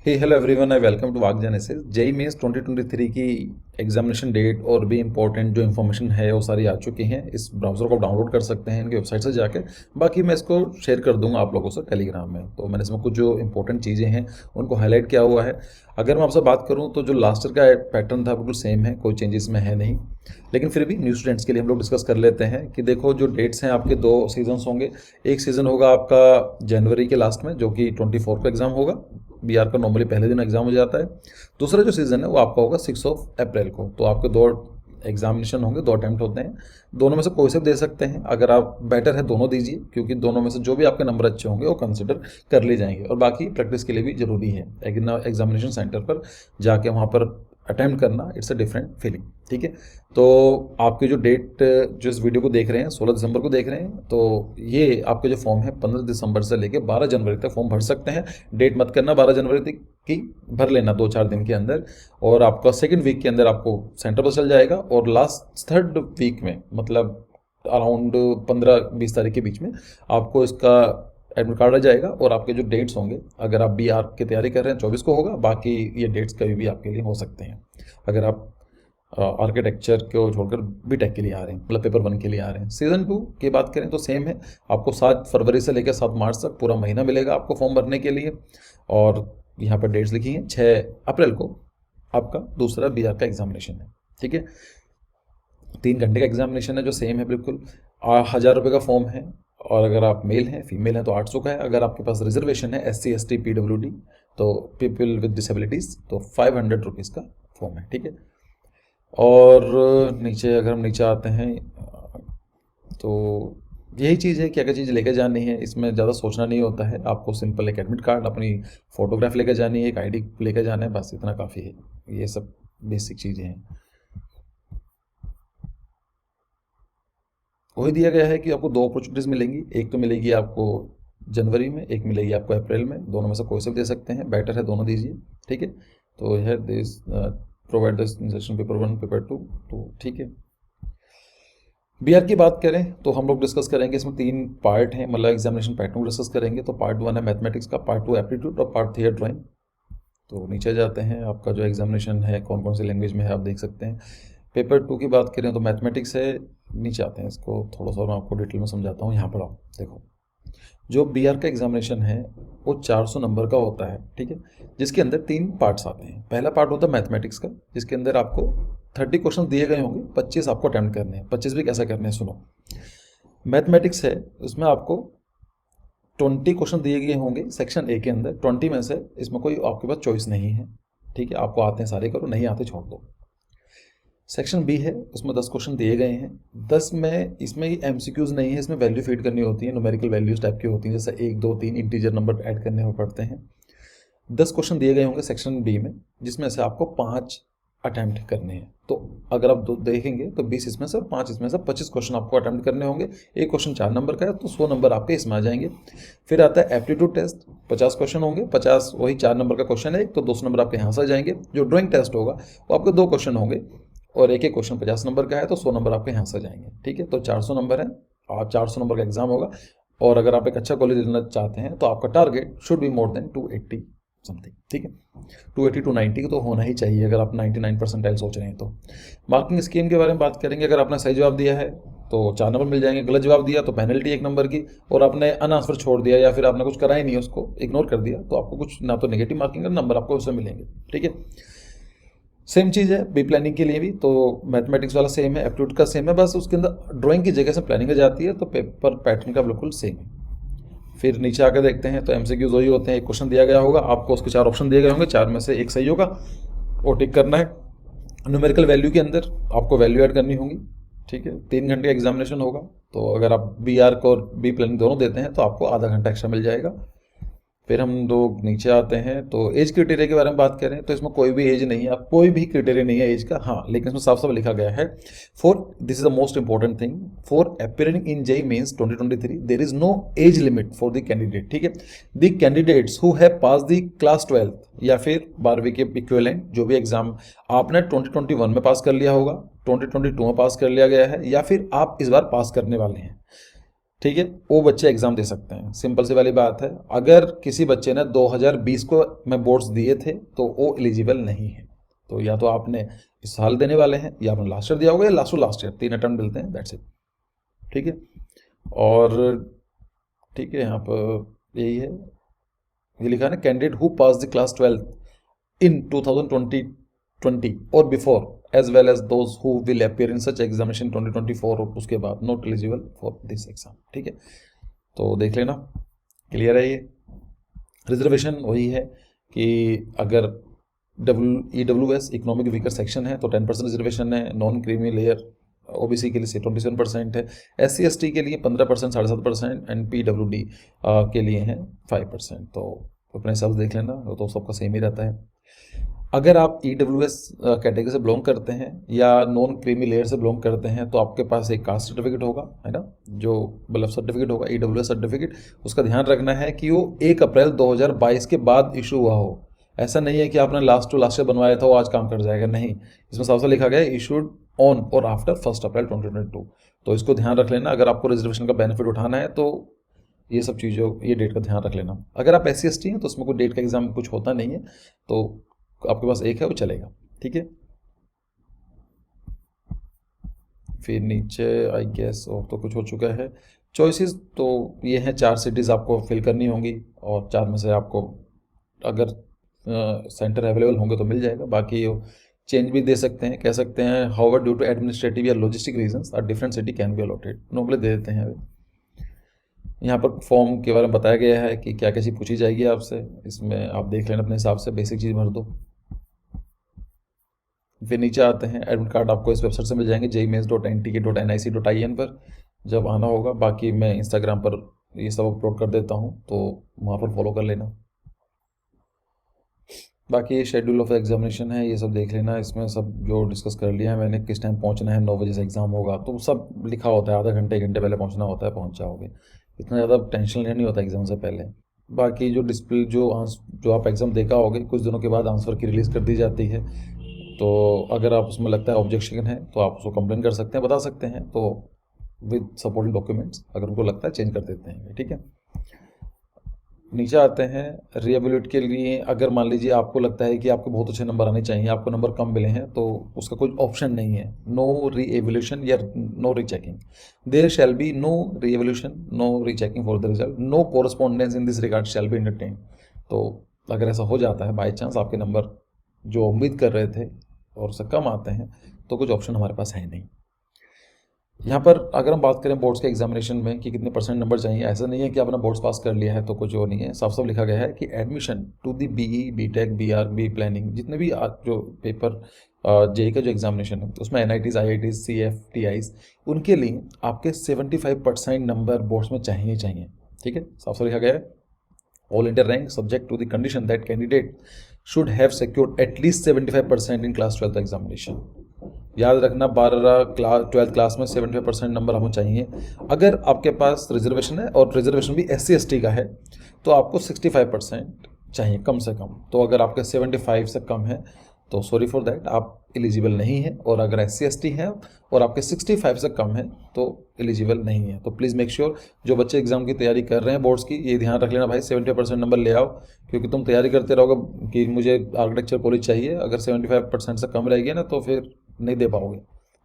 Hey hello everyone, I welcome to walk genesis. JEE Mains 2023 की examination date और भी important जो information है वो सारी आ चुकी हैं। इस ब्राउज़र को डाउनलोड कर सकते हैं इनकी वेबसाइट से जाके। बाकी मैं इसको शेयर कर दूंगा आप लोगों से टेलीग्राम में। तो मैंने इसमें कुछ जो इंपॉर्टेंट चीज़ें हैं उनको हाईलाइट किया हुआ है। अगर मैं आपसे बात करूँ तो जो लास्ट ईयर का पैटर्न था बिल्कुल सेम है, कोई चेंजेस में है नहीं। लेकिन फिर भी न्यू स्टूडेंट्स के लिए हम लोग डिस्कस कर लेते हैं कि देखो जो डेट्स हैं आपके दो सीजन्स होंगे। एक सीज़न होगा आपका जनवरी के लास्ट में जो कि 24 को एग्ज़ाम होगा। बीआर का नॉर्मली पहले दिन एग्जाम हो जाता है। दूसरा जो सीज़न है वो आपका होगा 6 अप्रैल को। तो आपके दो एग्जामिनेशन होंगे, दो अटैम्प्ट होते हैं। दोनों में से कोई से भी दे सकते हैं। अगर आप बेटर है दोनों दीजिए, क्योंकि दोनों में से जो भी आपके नंबर अच्छे होंगे वो कंसिडर कर लिए जाएंगे। और बाकी प्रैक्टिस के लिए भी ज़रूरी है एग्जामिनेशन सेंटर पर जाके वहाँ पर अटैम्प्ट करना। It's a different feeling. ठीक है, तो आपकी जो डेट जो इस वीडियो को देख रहे हैं 16 दिसंबर को देख रहे हैं, तो ये आपके जो फॉर्म है 15 दिसंबर से लेकर 12 जनवरी तक फॉर्म भर सकते हैं। डेट मत करना 12 जनवरी तक की, भर लेना 2-4 दिन के अंदर। और आपका सेकेंड वीक के अंदर आपको सेंटर पर चल जाएगा। और लास्ट थर्ड वीक में मतलब अराउंड 15-20 तारीख के बीच में आपको इसका एडमिट कार्ड आ जाएगा। और आपके जो डेट्स होंगे, अगर आप बीआर की तैयारी कर रहे हैं 24 को होगा। बाकी ये डेट्स कभी भी आपके लिए हो सकते हैं अगर आप आर्किटेक्चर को छोड़कर बीटेक के लिए आ रहे हैं, मतलब पेपर 1 के लिए आ रहे हैं। सीज़न 2 की बात करें तो सेम है। आपको 7 फरवरी से लेकर 7 मार्च तक पूरा महीना मिलेगा आपको फॉर्म भरने के लिए। और यहाँ पर डेट्स लिखी हैं। 6 अप्रैल को आपका दूसरा बीआर का एग्जामिनेशन है। ठीक है, 3 घंटे का एग्जामिनेशन है जो सेम है बिल्कुल। 1000 रुपये का फॉर्म है। और अगर आप मेल हैं, फीमेल हैं तो 800 का है। अगर आपके पास रिजर्वेशन है SC ST PWD तो पीपल विद डिसेबिलिटीज़ तो 500 रुपीज़ का फॉर्म है। ठीक है, और नीचे अगर हम नीचे आते हैं तो यही चीज़ है कि अगर चीज़ लेकर जानी है इसमें ज़्यादा सोचना नहीं होता है। आपको सिंपल एक एडमिट कार्ड, अपनी फ़ोटोग्राफ लेकर जानी है, एक ID लेकर जाना है, बस इतना काफ़ी है। ये सब बेसिक चीज़ें हैं। वही दिया गया है कि आपको 2 अपॉर्चुनिटीज़ मिलेंगी। एक तो मिलेगी आपको जनवरी में, एक मिलेगी आपको अप्रैल में। दोनों में से कोई से भी दे सकते हैं, बेटर है दोनों दीजिए। ठीक है, तो है this provide this instruction paper 1 paper 2। तो ठीक है, बीआर की बात करें तो हम लोग डिस्कस करेंगे इसमें 3 पार्ट हैं, मतलब एग्जामिनेशन पैटर्न को डिस्कस करेंगे। तो पार्ट 1 है मैथमेटिक्स का, पार्ट 2 एप्टीट्यूड और पार्ट 3 है ड्राइंग। तो नीचे जाते हैं, आपका जो एग्जामिनेशन है कौन कौन सी लैंग्वेज में है आप देख सकते हैं। पेपर 2 की बात करें तो मैथमेटिक्स है। नीचे आते हैं, इसको थोड़ा सा मैं आपको डिटेल में समझाता हूँ। यहाँ पर आप देखो, जो बीआर का एग्जामिनेशन है वो 400 नंबर का होता है। ठीक है, जिसके अंदर 3 पार्ट्स आते हैं। पहला पार्ट होता है मैथमेटिक्स का, जिसके अंदर आपको 30 क्वेश्चन दिए गए होंगे, 25 आपको अटैम्प्ट करने हैं। 25 भी कैसे करने हैं सुनो। मैथमेटिक्स है, उसमें आपको 20 क्वेश्चन दिए गए होंगे सेक्शन ए के अंदर। 20 में से इसमें कोई आपके पास चॉइस नहीं है। ठीक है, आपको आते हैं सारे करो, नहीं आते छोड़ दो। सेक्शन बी है, उसमें 10 क्वेश्चन दिए गए हैं। 10 में इसमें MCQs नहीं है, इसमें वैल्यू फीड करनी होती है, न्यूमेरिकल वैल्यूज टाइप की होती हैं, जैसे 1 2 3 इंटीजर नंबर ऐड करने हो पड़ते हैं। 10 क्वेश्चन दिए गए होंगे सेक्शन बी में, जिसमें से आपको 5 अटैम्प्ट करने हैं। तो अगर आप देखेंगे तो 20 इसमें से और 5 इसमें से 25 क्वेश्चन आपको अटैम्प्ट करने होंगे। एक क्वेश्चन 4 नंबर का है तो 100 नंबर आपके इसमें आ जाएंगे। फिर आता है एप्टीट्यूड टेस्ट, 50 क्वेश्चन होंगे, 50 वही 4 नंबर का क्वेश्चन है एक, तो 200 नंबर आपके यहाँ से आ जाएंगे। जो ड्राइंग टेस्ट होगा वो आपके 2 क्वेश्चन होंगे और एक एक क्वेश्चन 50 नंबर का है, तो 100 नंबर आपके यहाँ से जाएंगे। ठीक है, तो 400 नंबर है और 400 नंबर का एग्जाम होगा। और अगर आप एक अच्छा कॉलेज लेना चाहते हैं तो आपका target should be more than 280 something. ठीक है, 280 290 तो होना ही चाहिए अगर आप 99 परसेंटाइल सोच रहे हैं तो। मार्किंग स्कीम के बारे में बात करेंगे। अगर आपने सही जवाब दिया है तो 4 नंबर मिल जाएंगे, गलत जवाब दिया तो पेनल्टी 1 नंबर की, और आपने अनआंसर छोड़ दिया या फिर आपने कुछ करा ही नहीं, उसको इग्नोर कर दिया, तो आपको कुछ ना तो नेगेटिव मार्किंग नंबर आपको उसमें मिलेंगे। ठीक है, सेम चीज़ है बी प्लानिंग के लिए भी। तो मैथमेटिक्स वाला सेम है, एप्टीट्यूड का सेम है, बस उसके अंदर ड्राइंग की जगह से प्लानिंग आ जाती है, तो पेपर पैटर्न का बिल्कुल सेम है। फिर नीचे आकर देखते हैं तो MCQs वही होते हैं। एक क्वेश्चन दिया गया होगा आपको, उसके 4 ऑप्शन दिए गए होंगे, 4 में से एक सही होगा और टिक करना है। न्यूमेरिकल वैल्यू के अंदर आपको वैल्यू ऐड करनी होगी। ठीक है, 3 घंटे का एग्जामिनेशन होगा। तो अगर आप BR को और बी प्लानिंग दोनों देते हैं तो आपको आधा घंटा एक्स्ट्रा मिल जाएगा। फिर हम लोग नीचे आते हैं तो एज क्राइटेरिया के बारे में बात करें तो इसमें कोई भी एज नहीं है, कोई भी क्राइटेरिया नहीं है एज का। हाँ, लेकिन इसमें साफ साफ लिखा गया है this is the most important thing, for appearing in JEE Mains 2023 there is no age limit for the candidate. ठीक है, the candidates who have pass the class 12 या फिर 12वीं के इक्विवेलेंट जो भी एग्जाम आपने 2021 में पास कर लिया होगा, 2022 में पास कर लिया गया है, या फिर आप इस बार पास करने वाले हैं, ठीक है, वो बच्चे एग्ज़ाम दे सकते हैं। सिंपल सी वाली बात है। अगर किसी बच्चे ने 2020 को में बोर्ड्स दिए थे तो वो एलिजिबल नहीं है। तो या तो आपने इस साल देने वाले हैं, या आपने लास्ट ईयर दिया होगा, या last to last year, 3 attempt मिलते हैं, दैट्स इट। ठीक है, और ठीक है, यहाँ पर यही है, ये लिखा है ना, candidate who pass the class 12 इन 2020 और before as well as those who will appear in such examination 2024 और उसके बाद not eligible for this exam। ठीक है, तो देख लेना, क्लियर है ये। रिजर्वेशन वही है कि अगर EWS इकोनॉमिक वीकर सेक्शन है तो 10% रिजर्वेशन है, नॉन क्रीमी लेयर OBC के लिए 27% है, SC ST के लिए 15%, 7.5%, एंड PWD के लिए है 5%। तो अपने हिसाब से देख लेना, तो सबका सेम ही रहता है। अगर आप EWS कैटेगरी से बिलोंग करते हैं या नॉन क्रीमी लेयर से बिलोंग करते हैं तो आपके पास एक कास्ट सर्टिफिकेट होगा, है ना, जो बल्ब सर्टिफिकेट होगा, EWS सर्टिफिकेट। उसका ध्यान रखना है कि वो 1 अप्रैल 2022 के बाद इशू हुआ हो। ऐसा नहीं है कि आपने लास्ट टू लास्ट ईयर बनवाया था वो आज काम कर जाएगा, नहीं। इसमें साफ साफ लिखा गया है इशूड ऑन और आफ्टर 1 अप्रैल 2022। तो इसको ध्यान रख लेना। अगर आपको रिजर्वेशन का बेनिफिट उठाना है तो ये सब चीज़ों, ये डेट का ध्यान रख लेना। अगर आप SC ST हैं तो उसमें कोई डेट का एग्जाम कुछ होता नहीं है, तो आपके पास एक है, वो चलेगा। ठीक है, फिर नीचे आई गेस और तो कुछ हो चुका है। चॉइसेस तो ये हैं, 4 सिटीज़ आपको फिल करनी होंगी और 4 में से आपको अगर सेंटर अवेलेबल होंगे तो मिल जाएगा। बाकी चेंज भी दे सकते हैं, कह सकते हैं हाउएवर ड्यू टू एडमिनिस्ट्रेटिव या logistic reasons a different city can be allotted, normally दे देते हैं। यहाँ पर फॉर्म के बारे में बताया गया है कि क्या क्या चीज़ पूछी जाएगी आपसे, इसमें आप देख लेना अपने हिसाब से, बेसिक चीज़ भर दो। फिर नीचे आते हैं, एडमिट कार्ड आपको इस वेबसाइट से मिल जाएंगे jmains.ntk.nic.in पर जब आना होगा। बाकी मैं इंस्टाग्राम पर ये सब अपलोड कर देता हूँ, तो वहाँ पर फॉलो कर लेना। बाकी ये शेड्यूल ऑफ एग्जामिनेशन है, ये सब देख लेना। इसमें सब जो डिस्कस कर लिया है मैंने, किस टाइम पहुँचना है, 9 बजे से एग्ज़ाम होगा, तो सब लिखा होता है। आधा घंटे 1 घंटे पहले पहुँचना होता है, पहुँच जाओगे, इतना ज़्यादा टेंशन लेना नहीं होता एग्ज़ाम से पहले। बाकी जो डिस्प्ले जो आप एग्ज़ाम देखा होगे, कुछ दिनों के बाद आंसर की रिलीज़ कर दी जाती है। तो अगर आप उसमें लगता है ऑब्जेक्शन है तो आप उसको कंप्लेन कर सकते हैं, बता सकते हैं, तो विद सपोर्टिंग डॉक्यूमेंट्स अगर उनको लगता है चेंज कर देते हैं। ठीक है, नीचे आते हैं रीएवैल्यूएट के लिए। अगर मान लीजिए आपको लगता है कि आपको बहुत अच्छे नंबर आने चाहिए, आपको नंबर कम मिले हैं, तो उसका कोई ऑप्शन नहीं है, नो रीएवैल्यूएशन या no rechecking. There shall be no reevaluation, no rechecking for the result, no correspondence in this regard shall be entertain. तो अगर ऐसा हो जाता है बाई चांस, आपके नंबर जो उम्मीद कर रहे थे और उससे कम आते हैं, तो कुछ ऑप्शन हमारे पास है नहीं। यहाँ पर अगर हम बात करें बोर्ड्स के एग्जामिनेशन में कि कितने % नंबर चाहिए, ऐसा नहीं है कि आपने बोर्ड्स पास कर लिया है तो कुछ वो नहीं है। साफ साफ लिखा गया है कि admission to the BE BTech BRB planning, जितने भी जो पेपर JEE का जो एग्जामिनेशन है उसमें NITs IITs CF TIs, उनके लिए आपके 75% नंबर बोर्ड्स में चाहिए। ठीक है, साफ साफ लिखा गया है all India rank subject to the condition that candidate should have secured at least 75% in class 12th examination. याद रखना, 12th क्लास में 75% नंबर हमें चाहिए। अगर आपके पास रिजर्वेशन है और रिजर्वेशन भी SC ST का है तो आपको 65% चाहिए कम से कम। तो अगर आपके 75 से कम है तो सॉरी फॉर दैट, आप एलिजिबल नहीं है। और अगर SC ST है और आपके 65 से कम है तो एलिजिबल नहीं है। तो प्लीज़ मेक श्योर, जो बच्चे एग्जाम की तैयारी कर रहे हैं बोर्ड्स की, ये ध्यान रख लेना भाई, 70% नंबर ले आओ, क्योंकि तुम तैयारी करते रहोगे कि मुझे आर्किटेक्चर कॉलेज चाहिए, अगर 75% से कम रहेगी ना तो फिर नहीं दे पाओगे।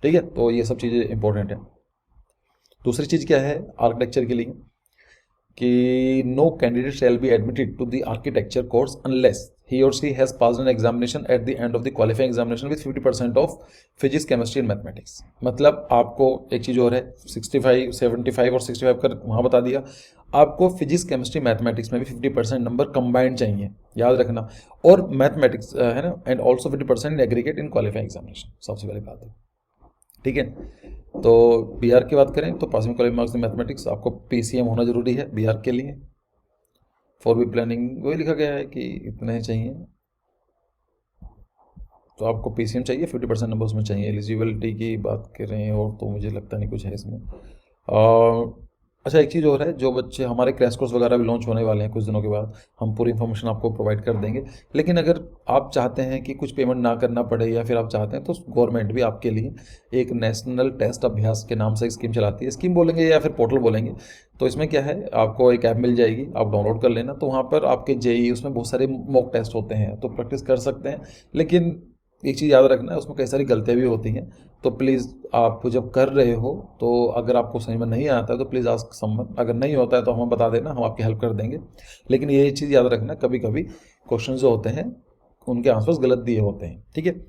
ठीक है, तो ये सब चीज़ें इंपॉर्टेंट है। दूसरी चीज़ क्या है आर्किटेक्चर के लिए कि no candidate shall be admitted to the architecture course unless he or she has passed an examination at the end of the qualifying examination with 50% of physics chemistry and mathematics। मतलब आपको एक चीज़ और है, 65 75 और 65 कर वहाँ बता दिया, आपको फिजिक्स केमिस्ट्री मैथमेटिक्स में भी 50% नंबर कंबाइंड चाहिए, याद रखना। और मैथमेटिक्स है ना, and also 50% aggregate in qualifying examination, सबसे पहली बात है। ठीक है, तो BR की बात करें तो passing qualifying marks in mathematics आपको PCM होना जरूरी है BR के लिए। फॉर बी प्लानिंग वही लिखा गया है कि इतने ही चाहिए, तो आपको PCM चाहिए, 50% नंबर उसमें चाहिए। एलिजिबिलिटी की बात करें और तो मुझे लगता नहीं कुछ है इसमें। अच्छा, एक चीज़ और है, जो बच्चे हमारे क्रैश कोर्स वगैरह भी लॉन्च होने वाले हैं कुछ दिनों के बाद, हम पूरी इन्फॉर्मेशन आपको प्रोवाइड कर देंगे। लेकिन अगर आप चाहते हैं कि कुछ पेमेंट ना करना पड़े या फिर आप चाहते हैं, तो गवर्नमेंट भी आपके लिए एक नेशनल टेस्ट अभ्यास के नाम से एक स्कीम चलाती है। स्कीम बोलेंगे या फिर पोर्टल बोलेंगे। तो इसमें क्या है, आपको एक ऐप मिल जाएगी, आप डाउनलोड कर लेना। तो वहाँ पर आपके जेई उसमें बहुत सारे मॉक टेस्ट होते हैं, तो प्रैक्टिस कर सकते हैं। लेकिन एक चीज़ याद रखना है, उसमें कई सारी गलतियाँ भी होती हैं। तो प्लीज़ आप जब कर रहे हो, तो अगर आपको समझ में नहीं आता है तो प्लीज़ आस्क समवन। अगर नहीं होता है तो हमें बता देना, हम आपकी हेल्प कर देंगे। लेकिन ये चीज़ याद रखना, कभी कभी क्वेश्चन जो होते हैं उनके आंसर्स गलत दिए होते हैं, ठीक है।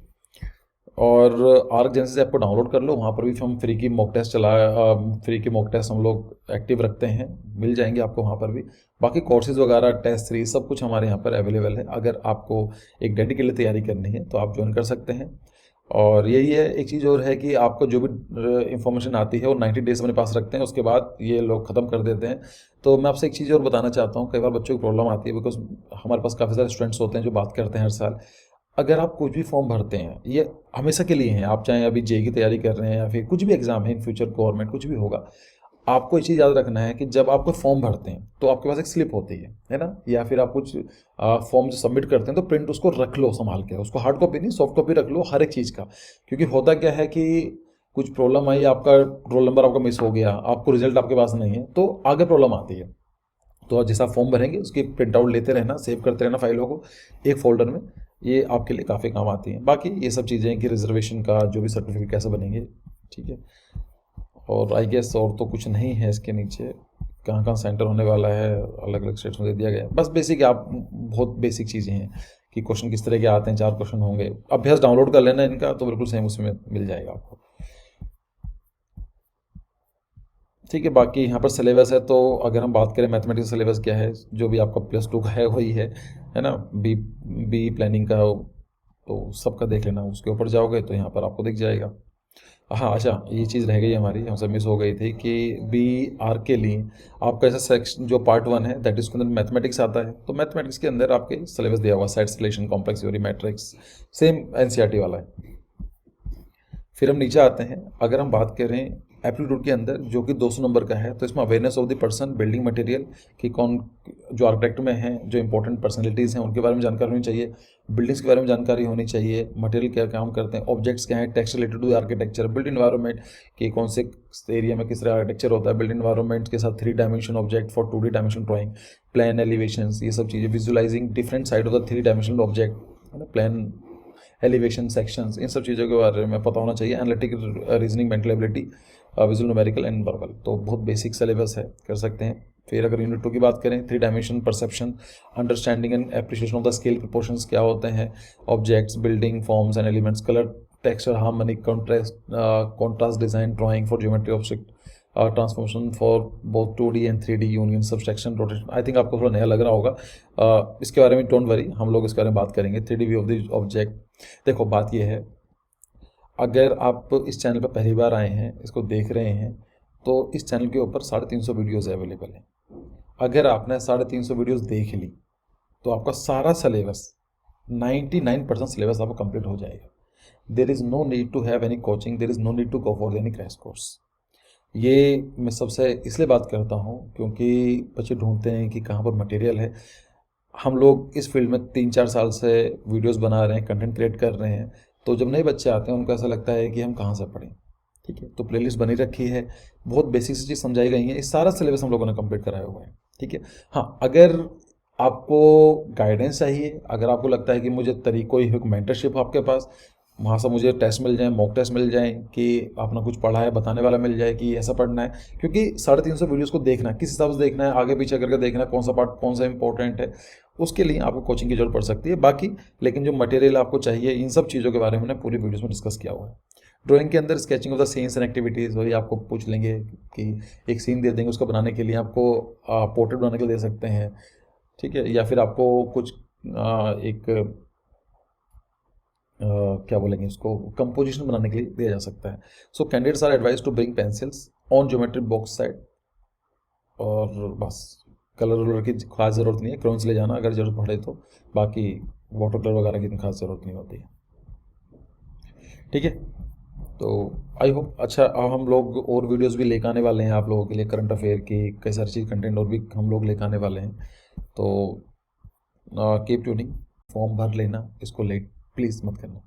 और आर्क जेनेसिस ऐप को डाउनलोड कर लो, वहाँ पर भी हम फ्री की मॉक टेस्ट हम लोग एक्टिव रखते हैं, मिल जाएंगे आपको वहाँ पर भी। बाकी कोर्सेज वगैरह, टेस्ट सीरीज, सब कुछ हमारे यहाँ पर अवेलेबल है। अगर आपको एक डेडिकेटेड तैयारी करनी है तो आप ज्वाइन कर सकते हैं। और यही है, एक चीज़ और है कि आपको जो भी इंफॉर्मेशन आती है वो 90 डेज अपने पास रखते हैं, उसके बाद ये लोग ख़त्म कर देते हैं। तो मैं आपसे एक चीज़ और बताना चाहता हूँ, कई बार बच्चों को प्रॉब्लम आती है, बिकॉज हमारे पास काफ़ी सारे स्टूडेंट्स होते हैं जो बात करते हैं हर साल। अगर आप कुछ भी फॉर्म भरते हैं, ये हमेशा के लिए हैं, आप चाहे अभी जेई की तैयारी कर रहे हैं या फिर कुछ भी एग्जाम है इन फ्यूचर, गवर्नमेंट कुछ भी होगा, आपको ये चीज़ याद रखना है कि जब आप कोई फॉर्म भरते हैं तो आपके पास एक स्लिप होती है ना, या फिर आप कुछ फॉर्म जो सबमिट करते हैं तो प्रिंट उसको रख लो संभाल के, उसको हार्ड कॉपी नहीं, सॉफ्ट कॉपी रख लो हर एक चीज़ का। क्योंकि होता क्या है कि कुछ प्रॉब्लम आई, आपका रोल नंबर आपका मिस हो गया, आपको रिजल्ट आपके पास नहीं है, तो आगे प्रॉब्लम आती है। तो जैसा फॉर्म भरेंगे उसकी प्रिंट आउट लेते रहना, सेव करते रहना फाइलों को एक फोल्डर में, ये आपके लिए काफ़ी काम आती हैं। बाकी ये सब चीज़ें कि रिजर्वेशन का जो भी सर्टिफिकेट कैसे बनेंगे, ठीक है। और आई गेस और तो कुछ नहीं है इसके नीचे, कहाँ कहाँ सेंटर होने वाला है अलग अलग स्टेट्स में दे दिया गया है। बस बेसिक, आप बहुत बेसिक चीज़ें हैं कि क्वेश्चन किस तरह के आते हैं, 4 क्वेश्चन होंगे, अभ्यास डाउनलोड कर लेना इनका, तो बिल्कुल सेम उसमें मिल जाएगा आपको, ठीक है। बाकी यहाँ पर सिलेबस है, तो अगर हम बात करें मैथमेटिक्स सिलेबस क्या है, जो भी आपका +2 का है वही है ना। बी प्लानिंग का तो सबका देख लेना, उसके ऊपर जाओगे तो यहाँ पर आपको दिख जाएगा। हाँ, अच्छा, ये चीज़ रह गई हमारी, हमसे मिस हो गई थी कि बी आर के लिए आपका ऐसा सेक्शन जो पार्ट 1 है, दैट इसके अंदर मैथमेटिक्स आता है। तो मैथमेटिक्स के अंदर आपके सिलेबस दिया हुआ, sets, relation, complex theory, matrix, same NCERT वाला है। फिर हम नीचे आते हैं, अगर हम बात करें एप्टीट्यूड के अंदर जो कि 200 नंबर का है, तो इसमें awareness of the person, building material, कि कौन जो आर्किटेक्ट में हैं, जो इंपॉर्टेंट पर्सनैलिटीज़ हैं उनके बारे में जानकारी होनी चाहिए, बिल्डिंग्स के बारे में जानकारी होनी चाहिए, मटेरियल क्या काम करते हैं, ऑब्जेक्ट्स क्या हैं, texts related to architecture, build environment कि कौन से एरिया में किस तरह आर्किटेक्चर होता है, बिल्ड इन्वायरमेंट के साथ 3 dimension object for 2D dimension drawing, plan, elevations, ये सब चीज़ें, visualising different side of the 3 dimensional object, है ना, प्लान, एलिवेशन, सेक्शंस, इन सब चीज़ों के बारे में पता होना चाहिए, analytical reasoning, mental ability, visual, numerical and verbal. तो बहुत बेसिक सिलेबस है, कर सकते हैं। फिर अगर यूनिट 2 की बात करें, 3 dimension, perception, understanding and appreciation of the scale proportions क्या होते हैं, objects, building, forms and elements, colour, texture, harmonic, contrast design, drawing for geometry object, transformation for both 2D and 3D, union, subtraction, rotation. I think आपको थोड़ा नया लग रहा होगा, इसके बारे में डोंट वरी, हम लोग इसके बारे में बात करेंगे। 3D view of the object. देखो, बात यह है, अगर आप इस चैनल पर पहली बार आए हैं, इसको देख रहे हैं, तो इस चैनल के ऊपर 350 वीडियोज़ अवेलेबल हैं। अगर आपने 350 वीडियोज़ देख ली तो आपका सारा सिलेबस, 99% सिलेबस आपका कंप्लीट हो जाएगा। There is no need to have any coaching, there is no need to go for any crash course. ये मैं सबसे इसलिए बात करता हूँ क्योंकि बच्चे ढूंढते हैं कि कहाँ पर मटेरियल है। हम लोग इस फील्ड में 3-4 साल से वीडियोस बना रहे हैं, कंटेंट क्रिएट कर रहे हैं, तो जब नए बच्चे आते हैं उनको ऐसा लगता है कि हम कहाँ से पढ़ें, ठीक है। तो प्लेलिस्ट बनी रखी है, बहुत बेसिक सी चीज़ समझाई गई है, इस सारा सिलेबस हम लोगों ने कंप्लीट कराया हुआ है, ठीक है। हाँ, अगर आपको गाइडेंस चाहिए, अगर आपको लगता है कि मुझे तरीकों ही मेंटरशिप आपके पास, वहाँ से मुझे टेस्ट मिल जाए, मॉक टेस्ट मिल जाए, कि आपने कुछ पढ़ा है बताने वाला मिल जाए कि ऐसा पढ़ना है, क्योंकि 350 वीडियोस को देखना है, किस हिसाब से देखना है, आगे पीछे करके देखना है, कौन सा पार्ट कौन सा इंपॉर्टेंट है, उसके लिए आपको कोचिंग की जरूरत पड़ सकती है। बाकी लेकिन जो मटेरियल आपको चाहिए, इन सब चीज़ों के बारे में हमने पूरी वीडियोस में डिस्कस किया हुआ है। ड्राइंग के अंदर sketching of the scenes and activities, वही आपको पूछ लेंगे कि एक सीन दे देंगे, उसको बनाने के लिए आपको पोर्ट्रेट बनाने के लिए दे सकते हैं, ठीक है। या फिर आपको कुछ एक क्या बोलेंगे उसको, कंपोजिशन बनाने के लिए दिया जा सकता है। So candidates are advise to bring pencils on geometry box side, और बस कलर वलर की खास ज़रूरत नहीं है, क्रेयॉन्स ले जाना अगर जरूरत पड़े तो, बाकी वाटर कलर वगैरह की इतनी खास ज़रूरत नहीं होती है, ठीक है। तो आई होप अच्छा, अब हम लोग और वीडियोस भी लेकर आने वाले हैं आप लोगों के लिए, करंट अफेयर की कई सारी चीज़ कंटेंट और भी हम लोग लेकर आने वाले हैं। तो कीप ट्यूनिंग, फॉर्म भर लेना, इसको लेट प्लीज़ मत करना।